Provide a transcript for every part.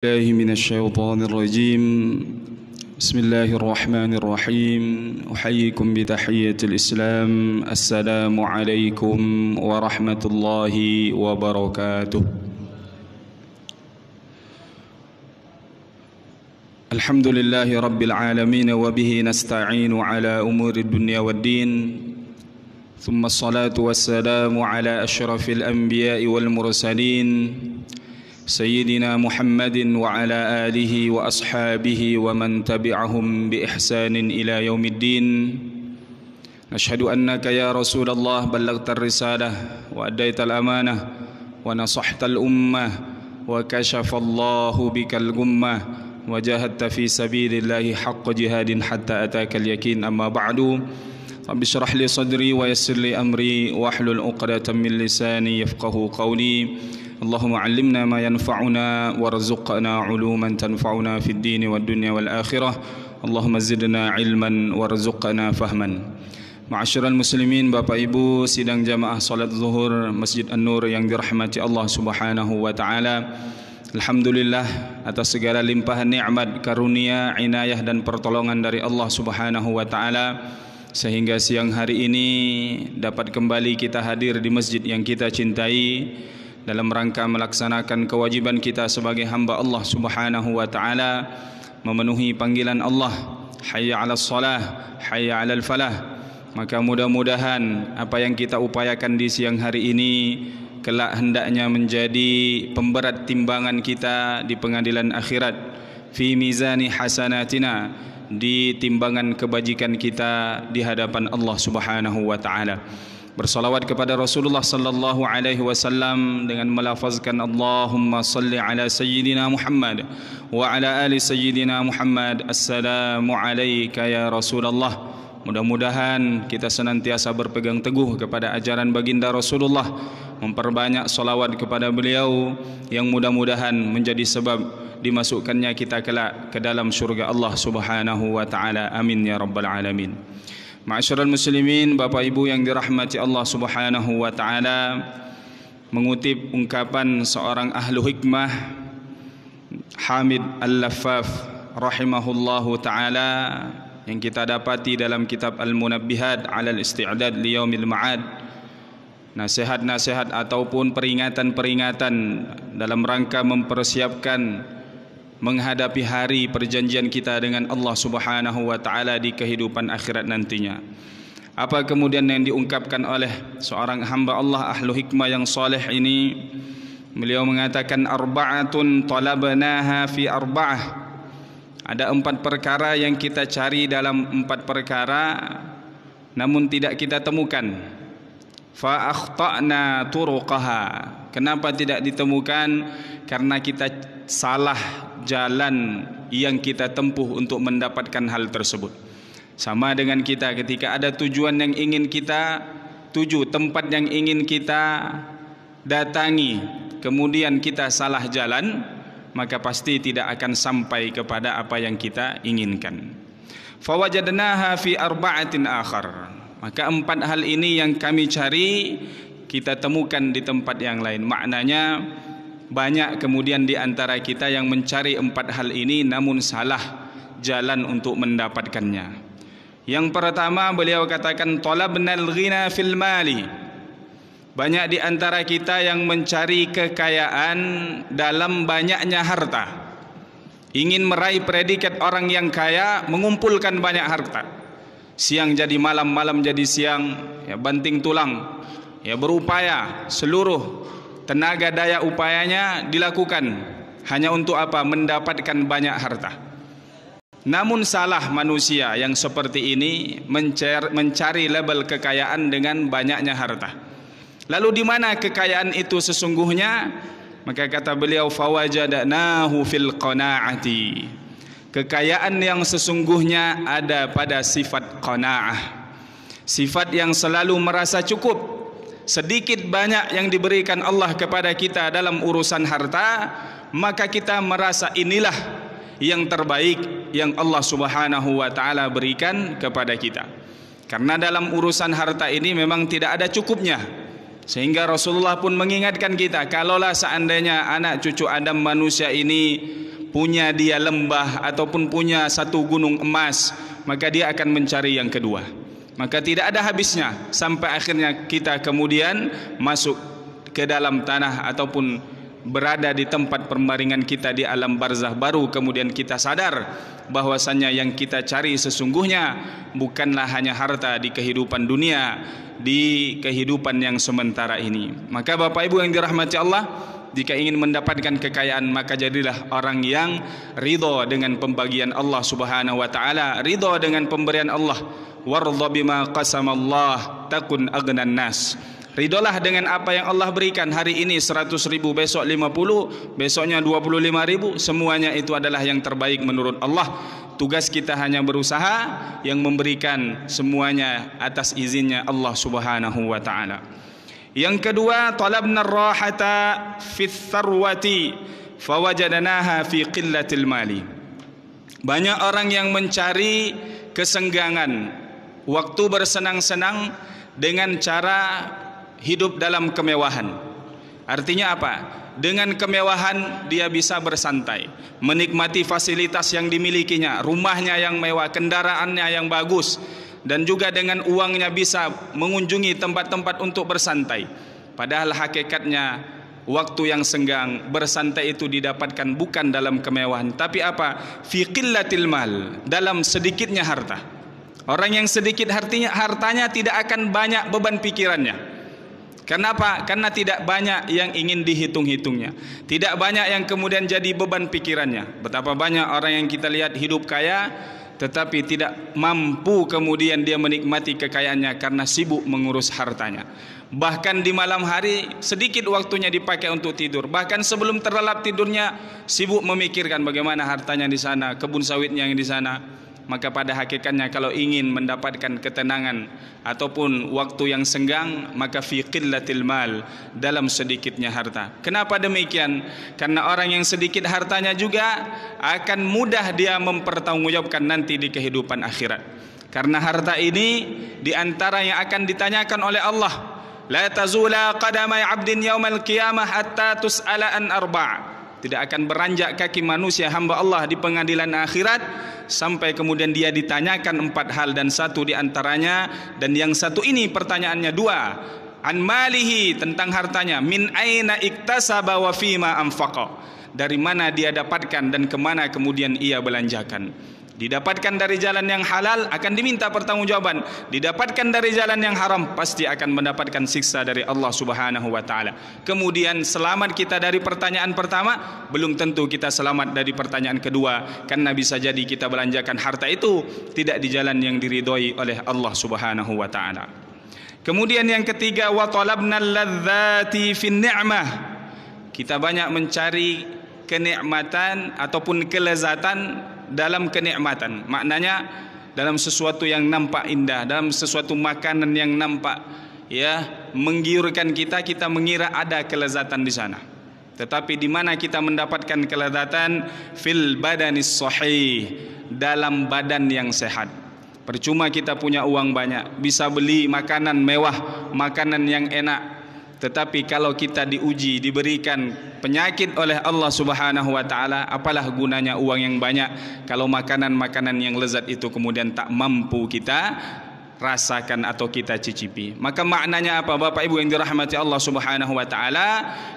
الله من الشيطان الرجيم. بسم الله الرحمن الرحيم. أحييكم بتحية الإسلام. السلام عليكم ورحمة الله وبركاته. الحمد لله رب العالمين وبه نستعين على أمور الدنيا والدين، ثم الصلاة والسلام على أشرف الأنبياء والمرسلين سيدنا محمد وعلى آله وأصحابه ومن تبعهم بإحسان إلى يوم الدين. نشهد أنك يا رسول الله بلغت الرسالة وأديت الأمانة ونصحت الأمة وكشف الله بك الغمة وجاهدت في سبيل الله حق جهاد حتى أتاك اليقين. أما بعد، رب اشرح لي صدري ويسر لي أمري واحلل عقدة من لساني يفقهوا قولي. اللهم علمنا ما ينفعنا وارزقنا علوما تنفعنا في الدين والدنيا والآخرة. اللهم زدنا علما وارزقنا فهما. Ma'asyiral muslimin, Bapak Ibu sidang jamaah salat zuhur Masjid An-Nur yang dirahmati Allah Subhanahu wa taala. Alhamdulillah atas segala limpahan nikmat, karunia, inayah dan pertolongan dari Allah Subhanahu wa taala, sehingga siang hari ini dapat kembali kita hadir di masjid yang kita cintai dalam rangka melaksanakan kewajiban kita sebagai hamba Allah Subhanahu wa taala, memenuhi panggilan Allah, hayya 'alas shalah, hayya 'alal falah. Maka mudah-mudahan apa yang kita upayakan di siang hari ini kelak hendaknya menjadi pemberat timbangan kita di pengadilan akhirat, fi mizani hasanatina, di timbangan kebajikan kita di hadapan Allah Subhanahu wa taala. Bersalawat kepada Rasulullah sallallahu alaihi wasallam dengan melafazkan Allahumma salli ala sayyidina Muhammad wa ala ali sayyidina Muhammad. Assalamu alayka ya Rasulullah. Mudah-mudahan kita senantiasa berpegang teguh kepada ajaran baginda Rasulullah, memperbanyak salawat kepada beliau yang mudah-mudahan menjadi sebab dimasukkannya kita kelak ke dalam syurga Allah Subhanahu wa taala. Amin ya rabbal alamin. Ma'asyiral muslimin, Bapak Ibu yang dirahmati Allah Subhanahu wa taala, mengutip ungkapan seorang ahlu hikmah, Hamid Al-Laffaf rahimahullahu taala, yang kita dapati dalam kitab Al-Munabbihat 'ala al-Isti'dad li Yaumil Ma'ad. Nasihat-nasihat ataupun peringatan-peringatan dalam rangka mempersiapkan menghadapi hari perjanjian kita dengan Allah Subhanahu wa taala di kehidupan akhirat nantinya. Apa kemudian yang diungkapkan oleh seorang hamba Allah ahlu hikmah yang saleh ini? Beliau mengatakan arba'atun talabnaha fi arba'ah. Ada 4 perkara yang kita cari dalam 4 perkara namun tidak kita temukan. Fa akhta'na turuqaha. Kenapa tidak ditemukan? Karena kita salah jalan yang kita tempuh untuk mendapatkan hal tersebut. Sama dengan kita ketika ada tujuan yang ingin kita tuju, tempat yang ingin kita datangi, kemudian kita salah jalan, maka pasti tidak akan sampai kepada apa yang kita inginkan. Fawajadnaha fi arba'atin akhar. Maka 4 hal ini yang kami cari kita temukan di tempat yang lain. Maknanya banyak kemudian di antara kita yang mencari 4 hal ini namun salah jalan untuk mendapatkannya. Yang pertama beliau katakan talabnal ghina fil mali. Banyak di antara kita yang mencari kekayaan dalam banyaknya harta. Ingin meraih predikat orang yang kaya, mengumpulkan banyak harta. Siang jadi malam, malam jadi siang, ya banting tulang, ya berupaya seluruh tenaga daya upayanya dilakukan hanya untuk apa? Mendapatkan banyak harta. Namun salah manusia yang seperti ini mencari label kekayaan dengan banyaknya harta. Lalu di mana kekayaan itu sesungguhnya? Maka kata beliau fawajadnahu fil qanaati. Kekayaan yang sesungguhnya ada pada sifat qanaah. Sifat yang selalu merasa cukup. Sedikit banyak yang diberikan Allah kepada kita dalam urusan harta, maka kita merasa inilah yang terbaik yang Allah Subhanahu wa taala berikan kepada kita. Karena dalam urusan harta ini memang tidak ada cukupnya. Sehingga Rasulullah pun mengingatkan kita, kalaulah seandainya anak cucu Adam manusia ini punya dia lembah ataupun punya satu gunung emas, maka dia akan mencari yang kedua. Maka tidak ada habisnya sampai akhirnya kita kemudian masuk ke dalam tanah ataupun berada di tempat perbaringan kita di alam barzah, baru kemudian kita sadar bahwasannya yang kita cari sesungguhnya bukanlah hanya harta di kehidupan dunia, di kehidupan yang sementara ini. Maka Bapak Ibu yang dirahmati Allah, jika ingin mendapatkan kekayaan, maka jadilah orang yang ridha dengan pembagian Allah Subhanahu wa taala, ridha dengan pemberian Allah. Wardha bima qasamallah takun aghnan nas. Ridolah dengan apa yang Allah berikan. Hari ini 100.000, besok 50, besoknya 25.000. Semuanya itu adalah yang terbaik menurut Allah. Tugas kita hanya berusaha, yang memberikan semuanya atas izinnya Allah Subhanahu wa taala. Yang kedua, talabna ar-rahata fi tsarwati fawajadnaha fi qillatil mali. Banyak orang yang mencari kesenggangan, waktu bersenang-senang dengan cara hidup dalam kemewahan. Artinya apa? Dengan kemewahan dia bisa bersantai, menikmati fasilitas yang dimilikinya, rumahnya yang mewah, kendaraannya yang bagus, dan juga dengan uangnya bisa mengunjungi tempat-tempat untuk bersantai. Padahal hakikatnya waktu yang senggang bersantai itu didapatkan bukan dalam kemewahan, tapi apa? Fi qillatil mal, dalam sedikitnya harta. Orang yang sedikit hartanya tidak akan banyak beban pikirannya. Kenapa? Karena tidak banyak yang ingin dihitung-hitungnya, tidak banyak yang kemudian jadi beban pikirannya. Betapa banyak orang yang kita lihat hidup kaya tetapi tidak mampu kemudian dia menikmati kekayaannya karena sibuk mengurus hartanya. Bahkan di malam hari sedikit waktunya dipakai untuk tidur, bahkan sebelum terlelap tidurnya sibuk memikirkan bagaimana hartanya di sana, kebun sawitnya yang di sana. Maka pada hakikatnya kalau ingin mendapatkan ketenangan ataupun waktu yang senggang, maka fi qillatil mal, dalam sedikitnya harta. Kenapa demikian? Karena orang yang sedikit hartanya juga akan mudah dia mempertanggungjawabkan nanti di kehidupan akhirat. Karena harta ini di antara yang akan ditanyakan oleh Allah. La tazula qadamai 'abdin yaumal qiyamah hatta tus'ala an arba'. Tidak akan beranjak kaki manusia hamba Allah di pengadilan akhirat sampai kemudian dia ditanyakan 4 hal, dan satu di antaranya, dan yang satu ini pertanyaannya 2, an malihi, tentang hartanya, min aina iktasaba wa fima anfaqa, dari mana dia dapatkan dan kemana kemudian ia belanjakan. Didapatkan dari jalan yang halal akan diminta pertanggungjawaban, didapatkan dari jalan yang haram pasti akan mendapatkan siksa dari Allah Subhanahu wa taala. Kemudian selamat kita dari pertanyaan pertama, belum tentu kita selamat dari pertanyaan kedua, karena bisa jadi kita belanjakan harta itu tidak di jalan yang diridhoi oleh Allah Subhanahu wa taala. Kemudian yang ketiga, wa talabnal ladzati fin ni'mah. Kita banyak mencari kenikmatan ataupun kelezatan dalam kenikmatan. Maknanya dalam sesuatu yang nampak indah, dalam sesuatu makanan yang nampak menggiurkan kita, kita mengira ada kelezatan di sana. Tetapi di mana kita mendapatkan kelezatan? Fil badanis sahih, dalam badan yang sehat. Percuma kita punya uang banyak, bisa beli makanan mewah, makanan yang enak, tetapi kalau kita diuji, diberikan penyakit oleh Allah Subhanahu wa taala, apalah gunanya uang yang banyak kalau makanan-makanan yang lezat itu kemudian tak mampu kita rasakan atau kita cicipi. Maka maknanya apa Bapak Ibu yang dirahmati Allah Subhanahu wa taala?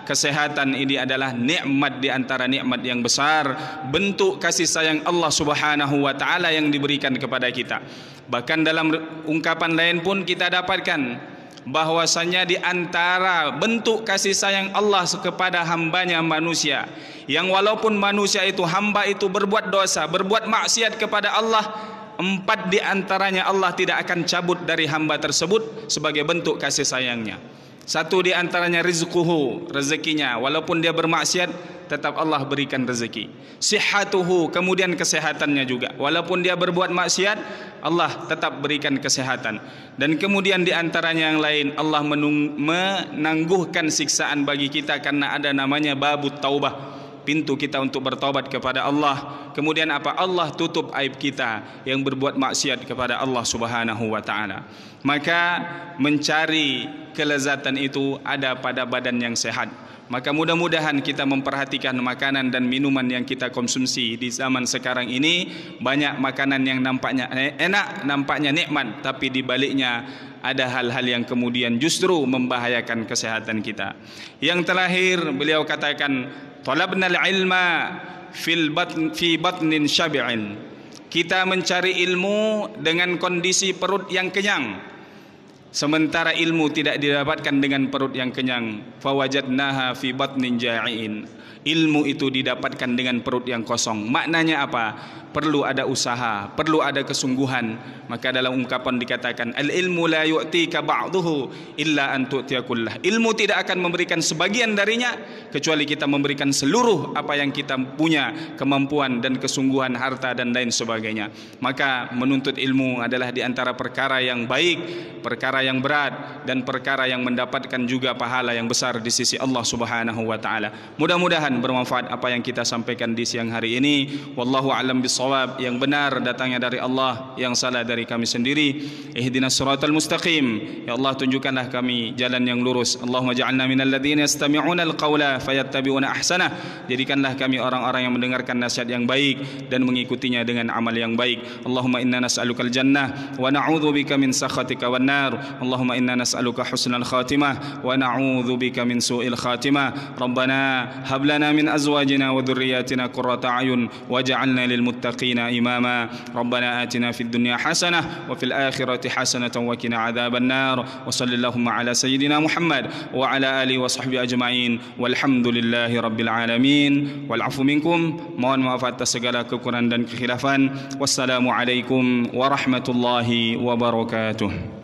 Kesehatan ini adalah nikmat di antara nikmat yang besar, bentuk kasih sayang Allah Subhanahu wa taala yang diberikan kepada kita. Bahkan dalam ungkapan lain pun kita dapatkan bahwasanya di antara bentuk kasih sayang Allah kepada hambanya manusia, yang walaupun manusia itu, hamba itu berbuat dosa, berbuat maksiat kepada Allah, 4 di antaranya Allah tidak akan cabut dari hamba tersebut sebagai bentuk kasih sayangnya. 1 di antaranya rizquhu, rezekinya, walaupun dia bermaksiat tetap Allah berikan rezeki. Sihhatuhu, kemudian kesehatannya juga, walaupun dia berbuat maksiat Allah tetap berikan kesehatan. Dan kemudian di antaranya yang lain, Allah menangguhkan siksaan bagi kita karena ada namanya babut taubah, pintu kita untuk bertaubat kepada Allah. Kemudian apa? Allah tutup aib kita yang berbuat maksiat kepada Allah Subhanahu wa taala. Maka mencari kelezatan itu ada pada badan yang sehat. Maka mudah-mudahan kita memperhatikan makanan dan minuman yang kita konsumsi di zaman sekarang ini. Banyak makanan yang nampaknya enak, nampaknya nikmat, tapi di baliknya ada hal-hal yang kemudian justru membahayakan kesehatan kita. Yang terakhir beliau katakan, talabnal ilma fi batnin syabi'in. Kita mencari ilmu dengan kondisi perut yang kenyang. Sementara ilmu tidak didapatkan dengan perut yang kenyang. Fawajadnaha fi batnin ja'iin. Ilmu itu didapatkan dengan perut yang kosong. Maknanya apa? Perlu ada usaha, perlu ada kesungguhan. Maka dalam ungkapan dikatakan, al-ilmu la yu'tika ba'duhu illa an tu'tiya kullah. Ilmu tidak akan memberikan sebagian darinya kecuali kita memberikan seluruh apa yang kita punya, kemampuan dan kesungguhan, harta dan lain sebagainya. Maka menuntut ilmu adalah di antara perkara yang baik, perkara yang berat, dan perkara yang mendapatkan juga pahala yang besar di sisi Allah Subhanahu wa taala. Mudah-mudahan bermanfaat apa yang kita sampaikan di siang hari ini. Wallahu a'lam bissawab. Yang benar datangnya dari Allah, yang salah dari kami sendiri. Ihdinas siratal mustaqim. Ya Allah, tunjukkanlah kami jalan yang lurus. Allahumma ja'alna minal ladzina yastami'una al-qawla fayattabi'una ahsanah. Jadikanlah kami orang-orang yang mendengarkan nasihat yang baik dan mengikutinya dengan amal yang baik. Allahumma inna nas'alukal jannah wa na'udzubika min sakhatika wan nar. Allahumma inna nas'aluka husnal khatimah wa na'udzubika min su'il khatimah. Rabbana hab lana min azwajina wa dhurriyyatina qurrata a'yun waj'alna lil muttaqina imama. Rabbana atina fid dunya hasanah wa fil akhirati hasanatan wa qina adzaban nar. Wa sallallahu ala sayyidina Muhammad wa ala alihi wa sahbihi ajma'in. Walhamdulillahi rabbil alamin. Wal afu minkum. Mohon maaf atas segala kekurangan dan kekhilafan. Wassalamu alaikum warahmatullahi wabarakatuh.